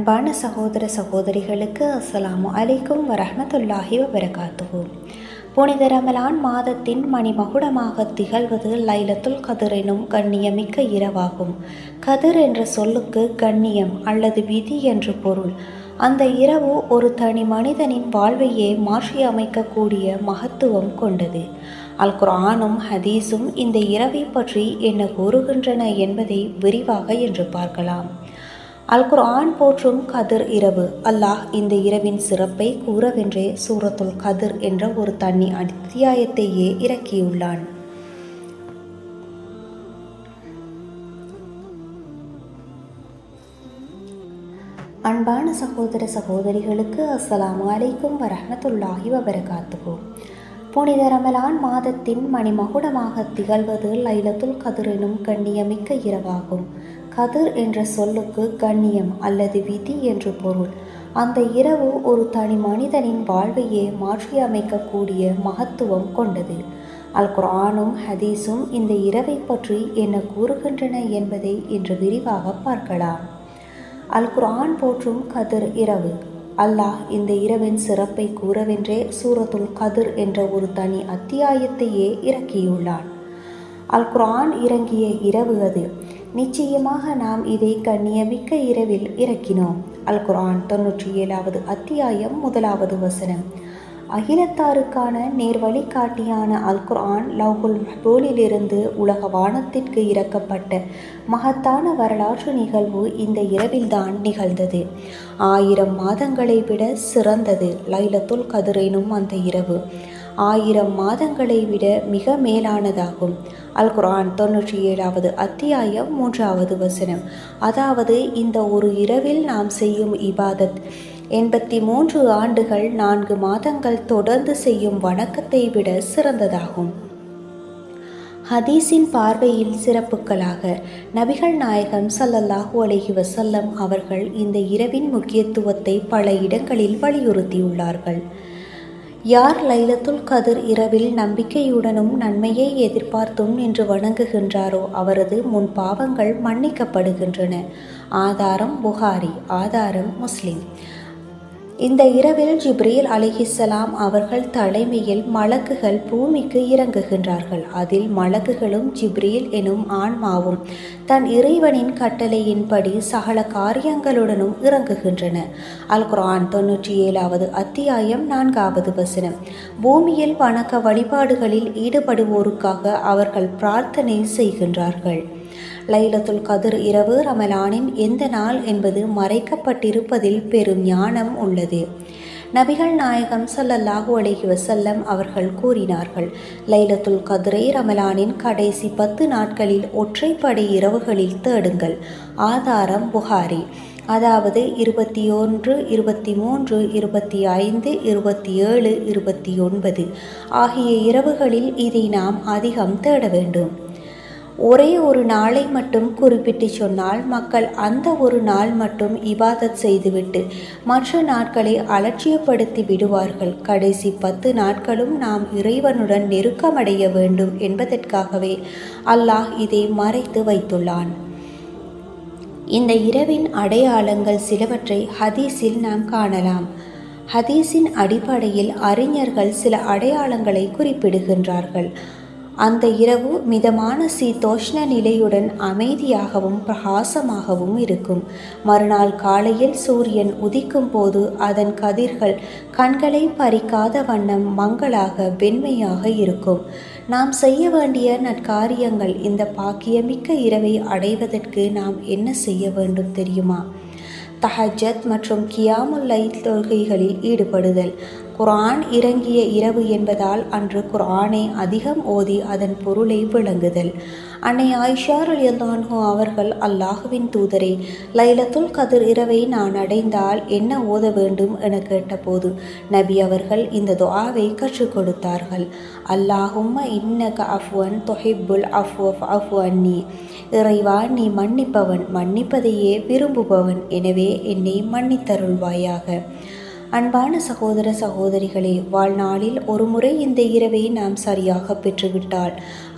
அன்பான சகோதர சகோதரிகளுக்கு அஸ்ஸலாமு அலைக்கும் வரஹ்மத்துல்லாஹி வபரகாத்துஹு. புனித ரமலான் மாதத்தின் மணிமகுடமாக திகழ்வது லைலத்துல் கதிர் எனும் கண்ணியமிக்க இரவாகும். கதிர் என்ற சொல்லுக்கு கண்ணியம் அல்லது விதி என்று பொருள். அந்த இரவு ஒரு தனி மனிதனின் வாழ்வையே மாற்றி அமைக்கக்கூடிய மகத்துவம் கொண்டது. அல் குர்ஆனும் ஹதீஸும் இந்த இரவை பற்றி என்ன கூறுகின்றன என்பதை விரிவாக என்று பார்க்கலாம். அல் குர்ஆன் போற்றும் கதிர் இரவு. அல்லாஹ் இந்த இரவின் சிறப்பை கூறவென்றே சூரத்துல் கதிர் என்ற ஒரு தனி அத்தியாயத்தையே இறக்கியுள்ளான். அன்பான சகோதர சகோதரிகளுக்கு அஸ்ஸலாமு அலைக்கும் வரஹ்மத்துல்லாஹி வபரகாத்துஹு. புனித ரமலான் மாதத்தின் மணிமகுடமாக திகழ்வது லைலத்துல் கதிர் எனும் கண்ணியமிக்க இரவாகும். கதிர் என்ற சொல்லுக்கு கண்ணியம் அல்லது விதி என்று பொருள். அந்த இரவு ஒரு தனி மனிதனின் வாழ்வையே மாற்றி அமைக்கக்கூடிய மகத்துவம் கொண்டது. அல் குர்ஆனும் ஹதீஸும் இந்த இரவை பற்றி என்ன கூறுகின்றன என்பதை இன்று விரிவாக பார்க்கலாம். அல் குர்ஆன் போற்றும் கதிர் இரவு. அல்லாஹ் இந்த இரவின் சிறப்பை கூறவென்றே சூரத்துல் கதிர் என்ற ஒரு தனி அத்தியாயத்தையே இறக்கியுள்ளான். அல் குர்ஆன் இறங்கிய இரவு அது. நிச்சயமாக நாம் இதை கண்ணியமிக்க இரவில் இறக்கினோம். அல் குர்ஆன் 97வது அத்தியாயம் 1வது வசனம். அகிலத்தாருக்கான நேர்வழிகாட்டியான அல் குர்ஆன் லவ்ஹுல் மஹ்பூலிலிருந்து உலக வானத்திற்கு இறக்கப்பட்ட மகத்தான வரலாற்று நிகழ்வு இந்த இரவில்தான் நிகழ்ந்தது. 1000 மாதங்களை விட சிறந்தது லைலத்துல் கதிர் எனும் அந்த இரவு. 1000 மாதங்களை விட மிக மேலானதாகும். அல் குர்ஆன் 97வது அத்தியாயம் 3வது வசனம். அதாவது இந்த ஒரு இரவில் நாம் செய்யும் இபாதத் 83 ஆண்டுகள் 4 மாதங்கள் தொடர்ந்து செய்யும் வணக்கத்தை விட சிறந்ததாகும். ஹதீஸின் பார்வையில் சிறப்புகளாக நபிகள் நாயகம் ஸல்லல்லாஹு அலைஹி வஸல்லம் அவர்கள் இந்த இரவின் முக்கியத்துவத்தை பல இடங்களில் வலியுறுத்தியுள்ளார்கள். யார் லைலத்துல் கதிர் இரவில் நம்பிக்கையுடனும் நன்மையை எதிர்பார்த்தும் நின்று வணங்குகின்றாரோ அவரது முன் பாவங்கள் மன்னிக்கப்படுகின்றன. ஆதாரம் புகாரி, ஆதாரம் முஸ்லிம். இந்த இரவில் ஜிப்ரீல் அலைஹிஸ்ஸலாம் அவர்கள் தலைமையில் மலக்குகள் பூமிக்கு இறங்குகின்றார்கள். அதில் மலக்குகளும் ஜிப்ரீல் எனும் ஆன்மாவும் தன் இறைவனின் கட்டளையின்படி சகல காரியங்களுடனும் இறங்குகின்றன. அல் குர்ஆன் 97வது அத்தியாயம் 4வது வசனம். பூமியில் வணக்க வழிபாடுகளில் ஈடுபடுவோருக்காக அவர்கள் பிரார்த்தனை செய்கின்றார்கள். லைலத்துல் கதிர் இரவு ரமலானின் எந்த நாள் என்பது மறைக்கப்பட்டிருப்பதில் பெரும் ஞானம் உள்ளது. நபிகள் நாயகம் ஸல்லல்லாஹு அலைஹி வஸல்லம் அவர்கள் கூறினார்கள், லைலத்துல் கதிரை ரமலானின் கடைசி 10 நாட்களில் ஒற்றைப்படை இரவுகளில் தேடுங்கள். ஆதாரம் புகாரி. அதாவது 21, 23, 25, 27, 29 ஆகிய இரவுகளில் இதை நாம் அதிகம் தேட வேண்டும். ஒரே ஒரு நாளை மட்டும் குறிப்பிட்டு சொன்னால் மக்கள் அந்த ஒரு நாள் மட்டும் இபாதத் செய்துவிட்டு மற்ற நாட்களை அலட்சியப்படுத்தி விடுவார்கள். கடைசி 10 நாட்களும் நாம் இறைவனுடன் நெருக்கமடைய வேண்டும் என்பதற்காகவே அல்லாஹ் இதை மறைத்து வைத்துள்ளான். இந்த இரவின் அடையாளங்கள் சிலவற்றை ஹதீஸில் நாம் காணலாம். ஹதீஸின் அடிப்படையில் அறிஞர்கள் சில அடையாளங்களை குறிப்பிடுகின்றார்கள். அந்த இரவு மிதமான சீதோஷ்ண நிலையுடன் அமைதியாகவும் பிரகாசமாகவும் இருக்கும். மறுநாள் காலையில் சூரியன் உதிக்கும் போது அதன் கதிர்கள் கண்களை பறிக்காத வண்ணம் மங்களாக வெண்மையாக இருக்கும். நாம் செய்ய வேண்டிய நற்காரியங்கள். இந்த பாக்கியமிக்க இரவை அடைவதற்கு நாம் என்ன செய்ய வேண்டும் தெரியுமா? தஹஜ்ஜத் மற்றும் கியாமுல் லைல் தொழுகைகளில் ஈடுபடுதல். குர்ஆன் இறங்கிய இரவு என்பதால் அன்று குர்ஆனை அதிகம் ஓதி அதன் பொருளை விளங்குதல். அன்னை ஆயிஷா ரலியல்லாஹு அன்ஹா அவர்கள், அல்லாஹுவின் தூதரே, லைலத்துல் கதிர் இரவை நான் அடைந்தால் என்ன ஓத வேண்டும் என கேட்டபோது நபி அவர்கள் இந்த துஆவை கற்றுக் கொடுத்தார்கள். அல்லாஹும்ம இன்னக அஃப்வன் துஹிப்புல் அஃப்வ ஃபஅஃபு அன்னி. இறைவா, நீ மன்னிப்பவன், மன்னிப்பதையே விரும்புபவன், எனவே என்னை மன்னித்தருள்வாயாக. அன்பான சகோதர சகோதரிகளே, வாழ்நாளில் ஒரு முறை இந்த இரவை நாம் சரியாக பெற்றுவிட்டால்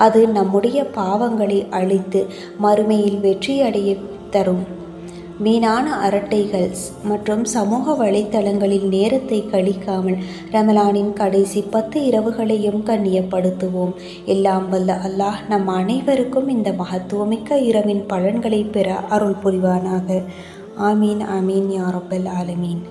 அது நம்முடைய பாவங்களை அழித்து மறுமையில் வெற்றியடைய தரும். வீணான அரட்டைகள் மற்றும் சமூக வலைத்தளங்களில் நேரத்தை கழிக்காமல் ரமலானின் கடைசி 10 இரவுகளையும் கண்ணியப்படுத்துவோம். எல்லாம் வல்ல அல்லாஹ் நம் அனைவருக்கும் இந்த மகத்துவமிக்க இரவின் பலன்களை பெற அருள் புரிவானாக. ஆமீன் ஆமீன் யா ரப்பல் ஆலமீன்.